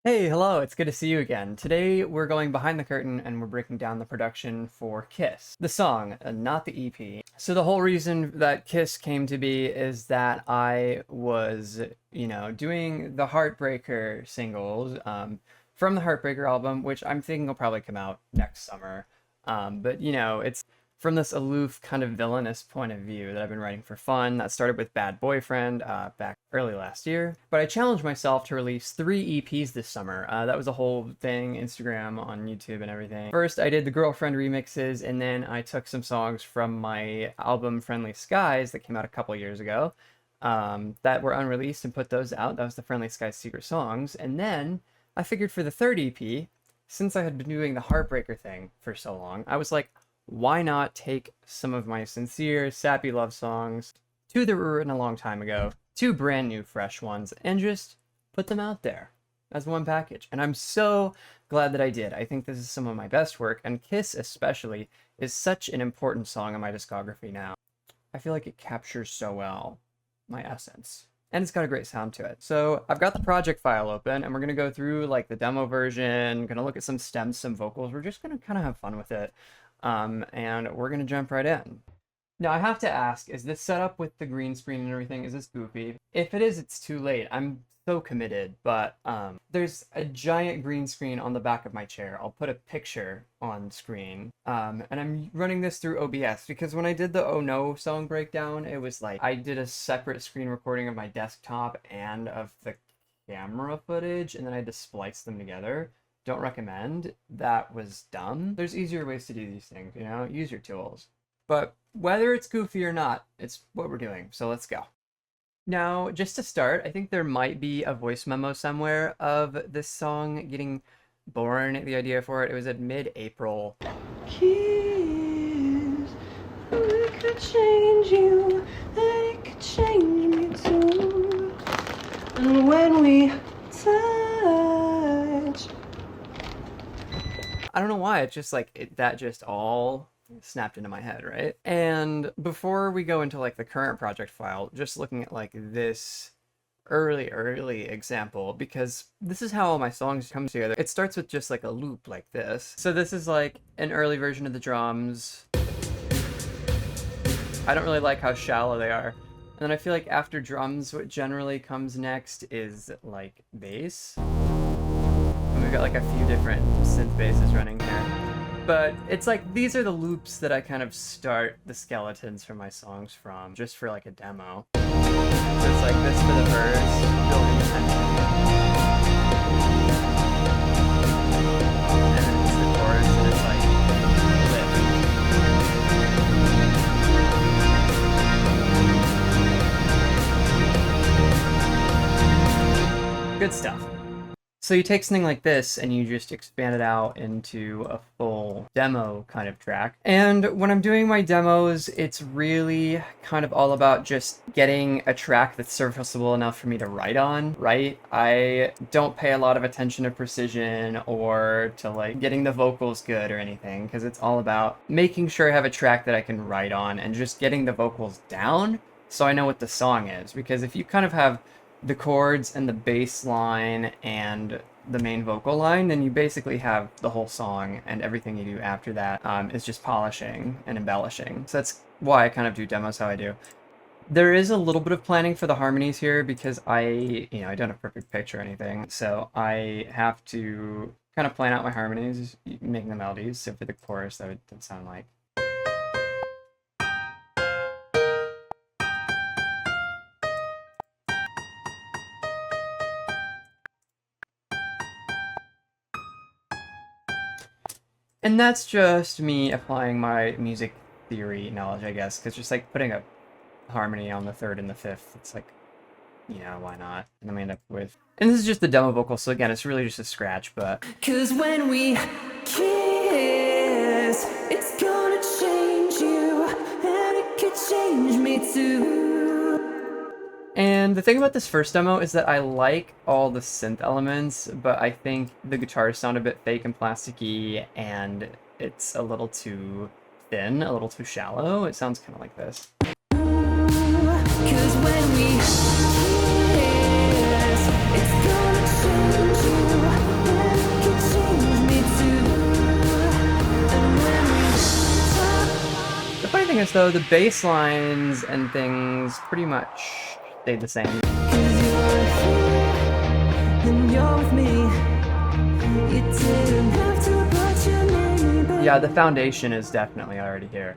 Hey, hello, it's good to see you again. Today we're going behind the curtain and we're breaking down the production for Kiss, the song, not the EP. So the whole reason that Kiss came to be is that I was, doing the Heartbreaker singles from the Heartbreaker album, which I'm thinking will probably come out next summer. But it's from this aloof kind of villainous point of view that I've been writing for fun. That started with Bad Boyfriend back early last year. But I challenged myself to release 3 EPs this summer. That was a whole thing, Instagram, on YouTube, and everything. First, I did the Girlfriend remixes, and then I took some songs from my album Friendly Skies that came out a couple years ago that were unreleased and put those out. That was the Friendly Skies Secret Songs. And then I figured for the third EP, since I had been doing the Heartbreaker thing for so long, I was like, why not take some of my sincere, sappy love songs, 2 that were written a long time ago, 2 brand new, fresh ones, and just put them out there as one package. And I'm so glad that I did. I think this is some of my best work, and Kiss especially is such an important song in my discography now. I feel like it captures so well my essence. And it's got a great sound to it. So I've got the project file open, and we're going to go through like the demo version, going to look at some stems, some vocals. We're just going to kind of have fun with it. And we're gonna jump right in. Now I have to ask, is this set up with the green screen and everything? Is this goofy? If it is, it's too late. I'm so committed, but there's a giant green screen on the back of my chair. I'll put a picture on screen. And I'm running this through OBS because when I did the Oh No song breakdown, it was like I did a separate screen recording of my desktop and of the camera footage, and then I had to splice them together. Don't recommend. That was dumb. There's easier ways to do these things, use your tools. But whether it's goofy or not, it's what we're doing, so let's go. Now, just to start, I think there might be a voice memo somewhere of this song getting born, the idea for it. It was at mid-April. Kiss, we could change you, and it could change me too. And when we touch, I don't know why, it's just like that just all snapped into my head, right? And before we go into like the current project file, just looking at like this early example, because this is how all my songs come together. It starts with just like a loop like this. So this is like an early version of the drums. I don't really like how shallow they are. And then I feel like after drums, what generally comes next is like bass. We've got like a few different synth basses running here. But it's like, these are the loops that I kind of start the skeletons for my songs from, just for like a demo. So it's like this for the verse, building the tension. And then it's the chorus, and it's like, lift. Good stuff. So you take something like this and you just expand it out into a full demo kind of track. And when I'm doing my demos, it's really kind of all about just getting a track that's serviceable enough for me to write on, right? I don't pay a lot of attention to precision or to like getting the vocals good or anything, because it's all about making sure I have a track that I can write on and just getting the vocals down so I know what the song is. Because if you kind of have the chords and the bass line and the main vocal line, then you basically have the whole song, and everything you do after that is just polishing and embellishing. So that's why I kind of do demos how I do. There is a little bit of planning for the harmonies here because I don't have a perfect pitch or anything, so I have to kind of plan out my harmonies, making the melodies. So for the chorus, that would sound like. And that's just me applying my music theory knowledge, I guess, because just like putting a harmony on the third and the fifth, it's like, why not? And then we end up with, and this is just the demo vocal, so again, it's really just a scratch, but. 'cause when we kiss, it's gonna change you, and it could change me too. And the thing about this first demo is that I like all the synth elements, but I think the guitars sound a bit fake and plasticky, and it's a little too thin, a little too shallow. It sounds kind of like this. 'Cause when we kiss, it's gonna change you, notice though, the bass lines and things pretty much stayed the same. Yeah, the foundation is definitely already here.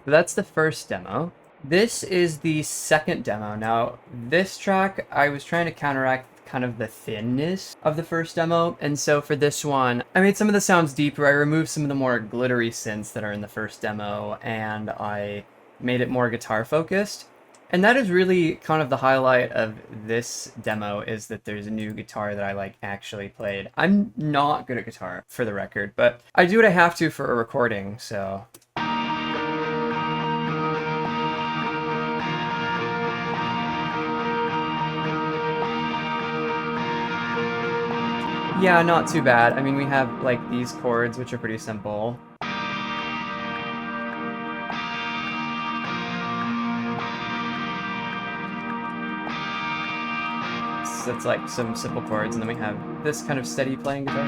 So that's the first demo. This is the second demo. Now, this track, I was trying to counteract kind of the thinness of the first demo, and so for this one, I made some of the sounds deeper. I removed some of the more glittery synths that are in the first demo, and I made it more guitar focused. And that is really kind of the highlight of this demo, is that there's a new guitar that I like actually played. I'm not good at guitar, for the record, but I do what I have to for a recording, so. Yeah, not too bad. I mean, we have like these chords, which are pretty simple. So that's like some simple chords, and then we have this kind of steady playing guitar.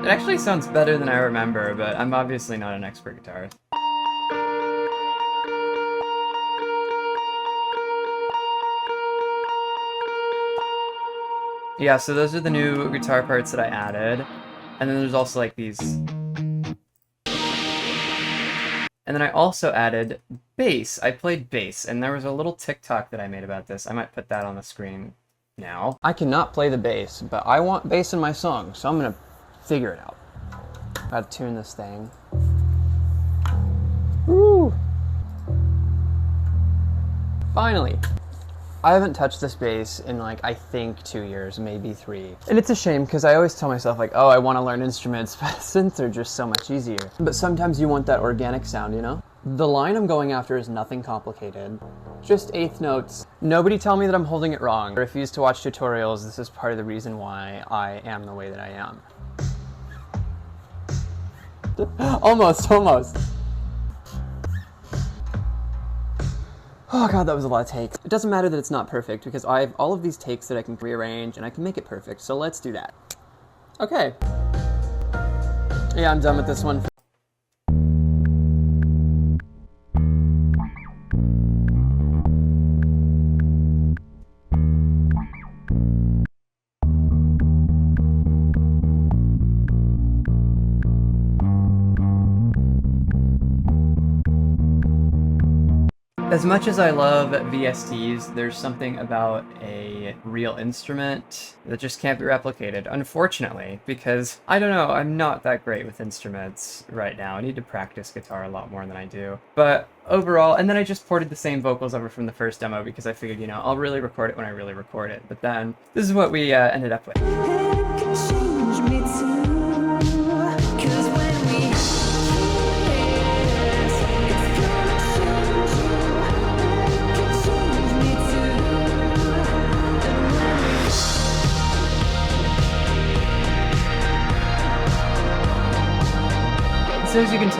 It actually sounds better than I remember, but I'm obviously not an expert guitarist. Yeah, so those are the new guitar parts that I added. And then there's also like these. And then I also added bass. I played bass, and there was a little TikTok that I made about this. I might put that on the screen now. I cannot play the bass, but I want bass in my song, so I'm gonna figure it out. Gotta tune this thing. Woo! Finally! I haven't touched this bass in like, I think 2 years, maybe 3. And it's a shame, because I always tell myself like, oh, I want to learn instruments, but synths are just so much easier. But sometimes you want that organic sound, you know? The line I'm going after is nothing complicated. Just eighth notes. Nobody tell me that I'm holding it wrong. I refuse to watch tutorials. This is part of the reason why I am the way that I am. Almost. Oh god, that was a lot of takes. It doesn't matter that it's not perfect, because I have all of these takes that I can rearrange and I can make it perfect, so let's do that. Okay. Yeah, I'm done with this one. As much as I love VSTs, there's something about a real instrument that just can't be replicated, unfortunately, because, I don't know, I'm not that great with instruments right now. I need to practice guitar a lot more than I do. But overall, and then I just ported the same vocals over from the first demo because I figured, you know, I'll really record it when I really record it. But then, this is what we ended up with. So as you can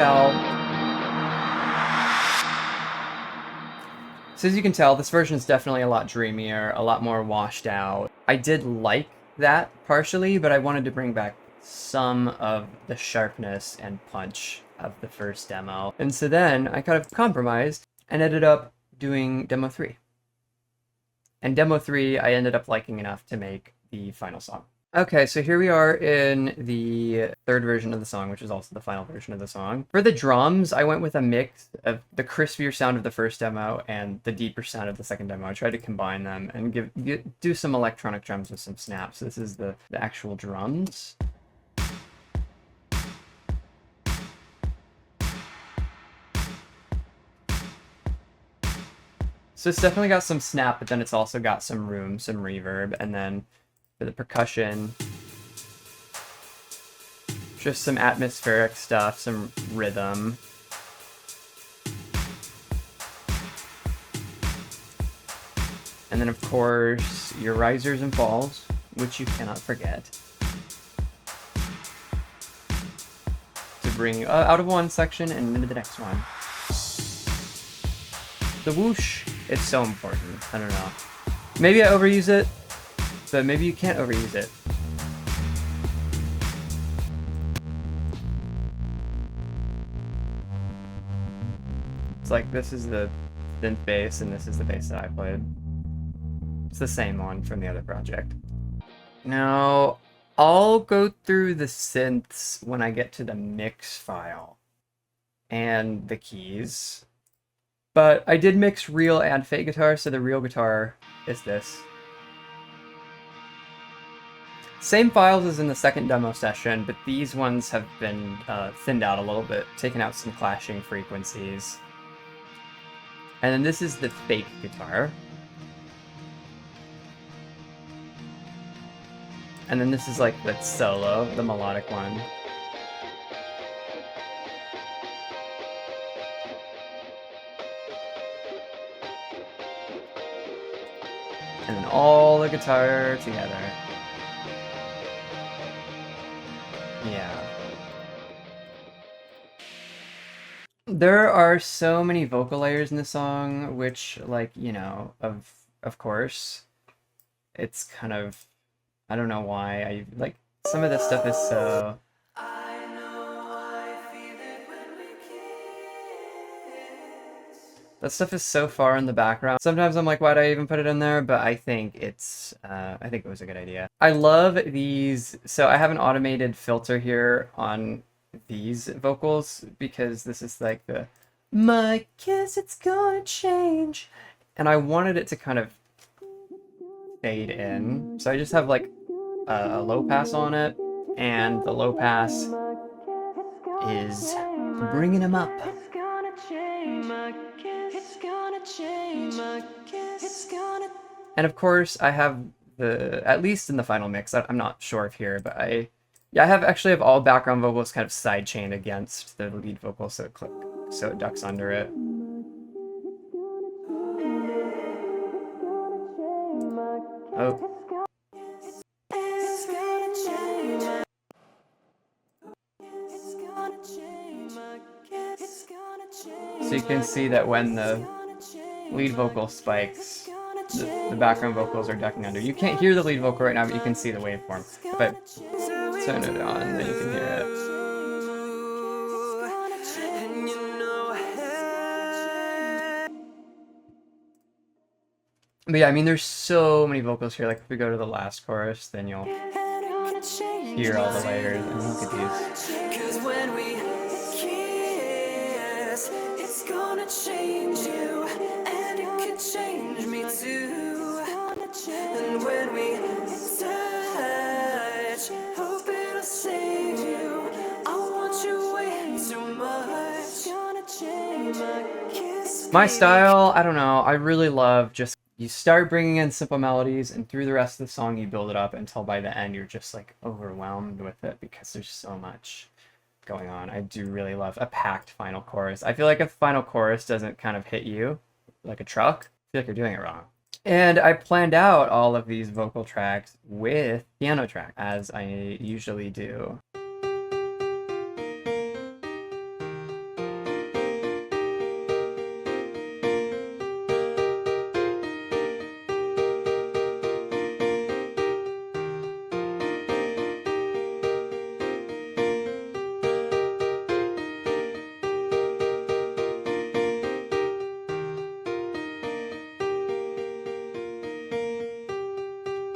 tell, this version is definitely a lot dreamier, a lot more washed out. I did like that partially, but I wanted to bring back some of the sharpness and punch of the first demo. And so then I kind of compromised and ended up doing demo 3. And demo 3 I ended up liking enough to make the final song. Okay, so here we are in the third version of the song, which is also the final version of the song. For the drums, I went with a mix of the crispier sound of the first demo and the deeper sound of the second demo. I tried to combine them and do some electronic drums with some snaps. This is the actual drums. So it's definitely got some snap, but then it's also got some room, some reverb, and then for the percussion, just some atmospheric stuff, some rhythm. And then of course, your risers and falls, which you cannot forget. To bring you out of one section and into the next one. The whoosh, it's so important. I don't know. Maybe I overuse it. but maybe you can't overuse it. It's like this is the synth bass and this is the bass that I played. It's the same one from the other project. Now, I'll go through the synths when I get to the mix file and the keys. But I did mix real and fake guitar, so the real guitar is this. Same files as in the second demo session, but these ones have been thinned out a little bit, taken out some clashing frequencies. And then this is the fake guitar. And then this is like the solo, the melodic one. And then all the guitar together. Yeah. There are so many vocal layers in the song, which, like, you know, of course, it's kind of, I don't know why, I like, some of this stuff is so... That stuff is so far in the background. Sometimes I'm like, why'd I even put it in there? But I think it's, I think it was a good idea. I love these. So I have an automated filter here on these vocals because this is like the, my kiss, it's gonna change. And I wanted it to kind of fade in. So I just have like a low pass on it. And the low pass is bringing them up. And of course, I have the, at least in the final mix, I'm not sure if here, but I actually have all background vocals kind of sidechained against the lead vocal, so it ducks under it. Oh. So you can see that when the lead vocal spikes, the background vocals are ducking under. You can't hear the lead vocal right now, but you can see the waveform. If I turn it on, then you can hear it. But yeah, I mean, there's so many vocals here. Like, if we go to the last chorus, then you'll hear all the layers. I mean, look at these. It's gonna change you, and it could change me too. And when we touch, hope it'll save you. I want you way too much. My style, I don't know, I really love just, you start bringing in simple melodies, and through the rest of the song you build it up until by the end you're just like overwhelmed with it because there's so much going on. I do really love a packed final chorus. I feel like if final chorus doesn't kind of hit you like a truck, I feel like you're doing it wrong. And I planned out all of these vocal tracks with piano track, as I usually do.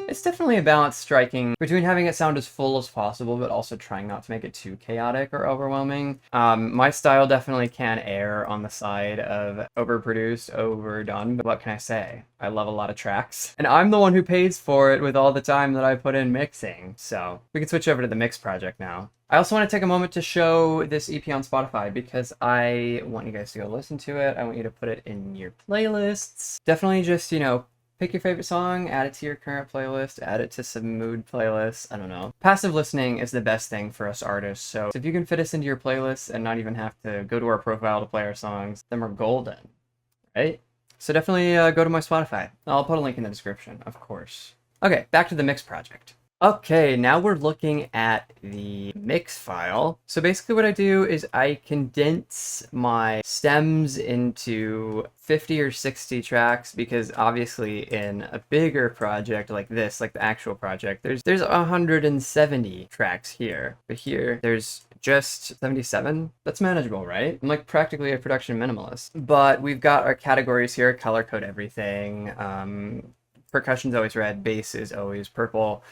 It's definitely a balance striking between having it sound as full as possible, but also trying not to make it too chaotic or overwhelming. My style definitely can err on the side of overproduced, overdone, but what can I say? I love a lot of tracks, and I'm the one who pays for it with all the time that I put in mixing. So we can switch over to the mix project now. I also want to take a moment to show this EP on Spotify because I want you guys to go listen to it. I want you to put it in your playlists. Definitely just, you know, pick your favorite song, add it to your current playlist, add it to some mood playlists, I don't know. Passive listening is the best thing for us artists, so if you can fit us into your playlist and not even have to go to our profile to play our songs, then we're golden, right? So definitely go to my Spotify. I'll put a link in the description, of course. Okay, back to the mix project. Okay, now we're looking at the mix file. So basically what I do is I condense my stems into 50 or 60 tracks, because obviously in a bigger project like this, like the actual project, there's 170 tracks here. But here there's just 77. That's manageable, right? I'm like practically a production minimalist. But we've got our categories here, color code everything. Percussion's always red, bass is always purple.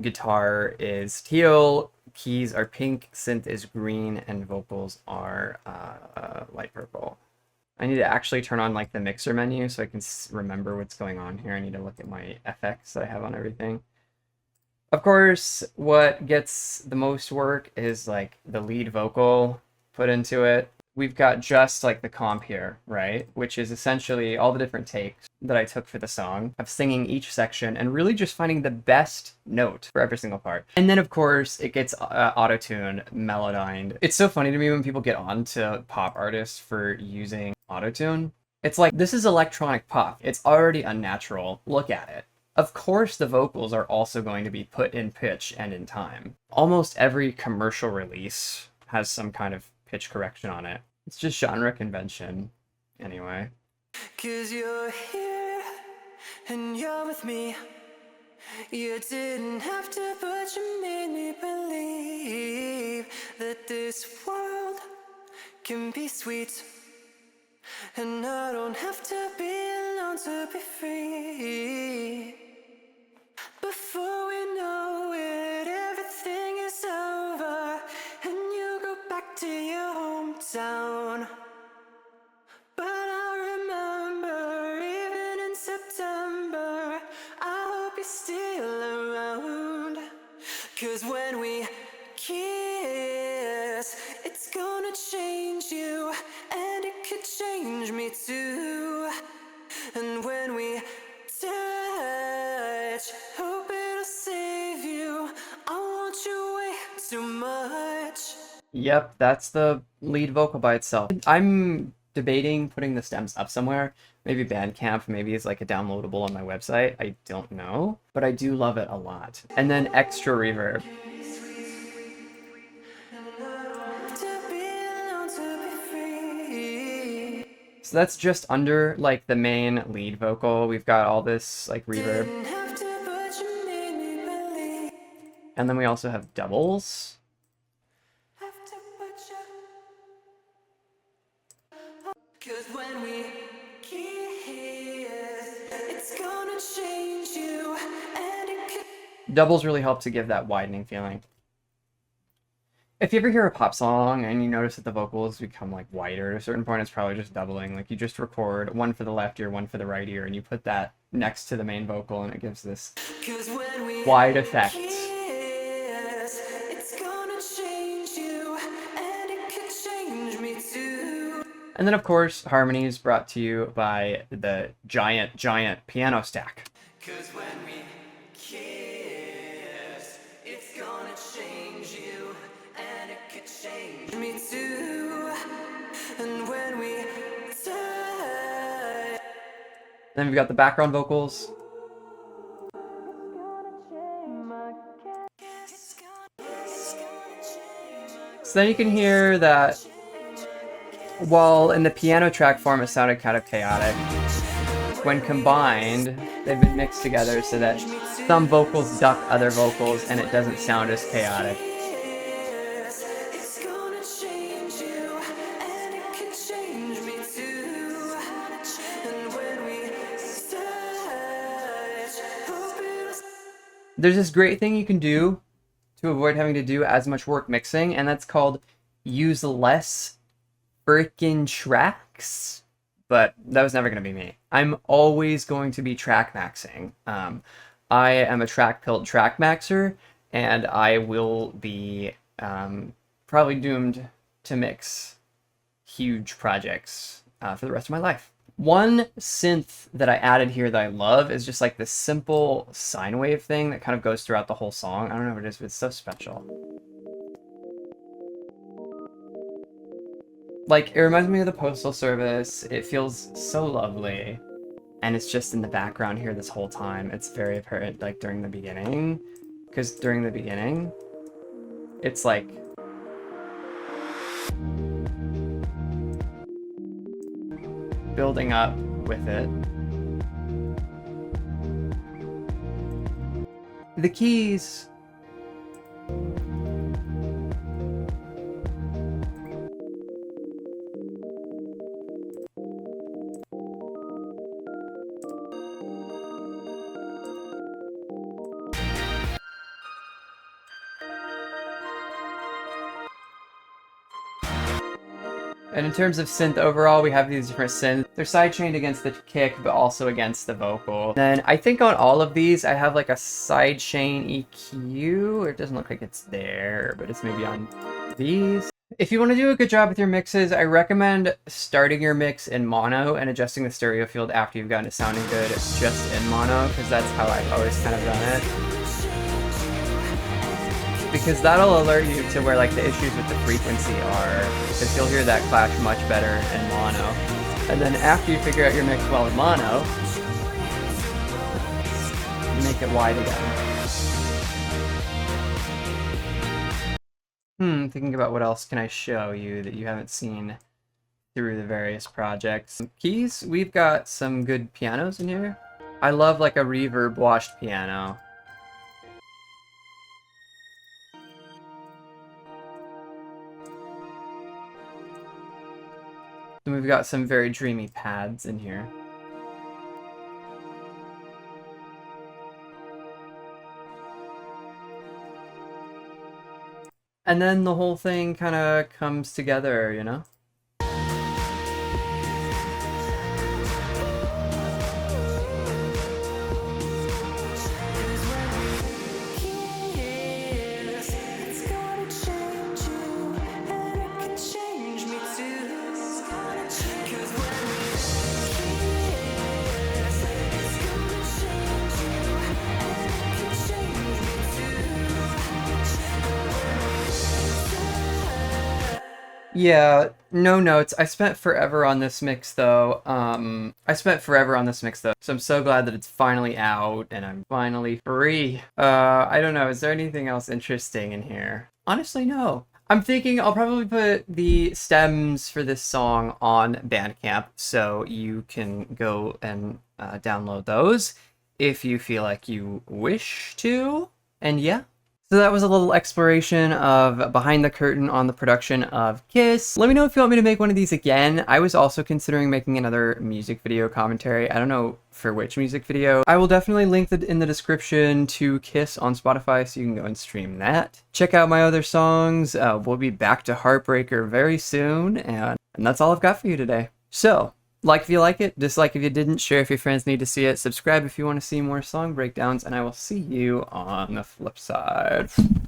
Guitar is teal, keys are pink, synth is green, and vocals are light purple. I need to actually turn on like the mixer menu so I can remember what's going on here. I need to look at my FX that I have on everything. Of course, what gets the most work is like the lead vocal put into it. We've got just like the comp here, right? Which is essentially all the different takes that I took for the song of singing each section and really just finding the best note for every single part. And then of course it gets auto-tuned, melodined. It's so funny to me when people get on to pop artists for using auto-tune. It's like, this is electronic pop. It's already unnatural. Look at it. Of course the vocals are also going to be put in pitch and in time. Almost every commercial release has some kind of pitch correction on it. It's just genre convention, anyway. 'Cause you're here and you're with me. You didn't have to, but you made me believe that this world can be sweet, and I don't have to be alone to be free. Before we know it, everything is over, and you go back to your hometown. But I remember, even in September, I hope you're still around. 'Cause when we kiss, it's gonna change you, and it could change me too. And when we touch, hope it'll save you. I want you way too much. Yep, that's the lead vocal by itself. I'm debating putting the stems up somewhere. Maybe Bandcamp, maybe it's like a downloadable on my website. I don't know, but I do love it a lot. And then extra reverb. So that's just under like the main lead vocal. We've got all this like reverb. And then we also have doubles. Doubles really help to give that widening feeling. If you ever hear a pop song and you notice that the vocals become like wider at a certain point, it's probably just doubling. Like you just record one for the left ear, one for the right ear, and you put that next to the main vocal and it gives this wide effect. And then of course, harmonies brought to you by the giant piano stack. 'Cause when we kiss, it's gonna change you, and it could change me too. And when we touch. Then we've got the background vocals. So then you can hear that while in the piano track form it sounded kind of chaotic, when combined, they've been mixed together so that some vocals duck other vocals and it doesn't sound as chaotic. There's this great thing you can do to avoid having to do as much work mixing, and that's called use less freaking tracks. But that was never going to be me. I'm always going to be track maxing. I am a track-pilled track maxer, and I will be probably doomed to mix huge projects for the rest of my life. One synth that I added here that I love is just like this simple sine wave thing that kind of goes throughout the whole song. I don't know what it is, but it's so special. Like, it reminds me of the Postal Service. It feels so lovely. And it's just in the background here this whole time. It's very apparent, like, during the beginning. because during the beginning, it's like building up with it. The keys. And in terms of synth overall, we have these different synths. They're sidechained against the kick, but also against the vocal. Then I think on all of these, I have like a sidechain EQ. It doesn't look like it's there, but it's maybe on these. If you want to do a good job with your mixes, I recommend starting your mix in mono and adjusting the stereo field after you've gotten it sounding good just in mono, because that's how I've always kind of done it. Because that'll alert you to where like the issues with the frequency are, because you'll hear that clash much better in mono. And then after you figure out your mix well in mono, you make it wide again. Thinking about what else can I show you that you haven't seen through the various projects. Keys, we've got some good pianos in here. I love like a reverb-washed piano. And we've got some very dreamy pads in here. And then the whole thing kind of comes together, you know? Yeah, no notes. I spent forever on this mix though. So I'm so glad that it's finally out and I'm finally free. I don't know, is there anything else interesting in here? Honestly, no. I'm thinking I'll probably put the stems for this song on Bandcamp so you can go and download those if you feel like you wish to. And yeah. So that was a little exploration of behind the curtain on the production of Kiss. Let me know if you want me to make one of these again. I was also considering making another music video commentary. I don't know for which music video. I will definitely link in the description to Kiss on Spotify so you can go and stream that. Check out my other songs. We'll be back to Heartbreaker very soon. And that's all I've got for you today. So, like if you like it, dislike if you didn't, share if your friends need to see it, subscribe if you want to see more song breakdowns, and I will see you on the flip side.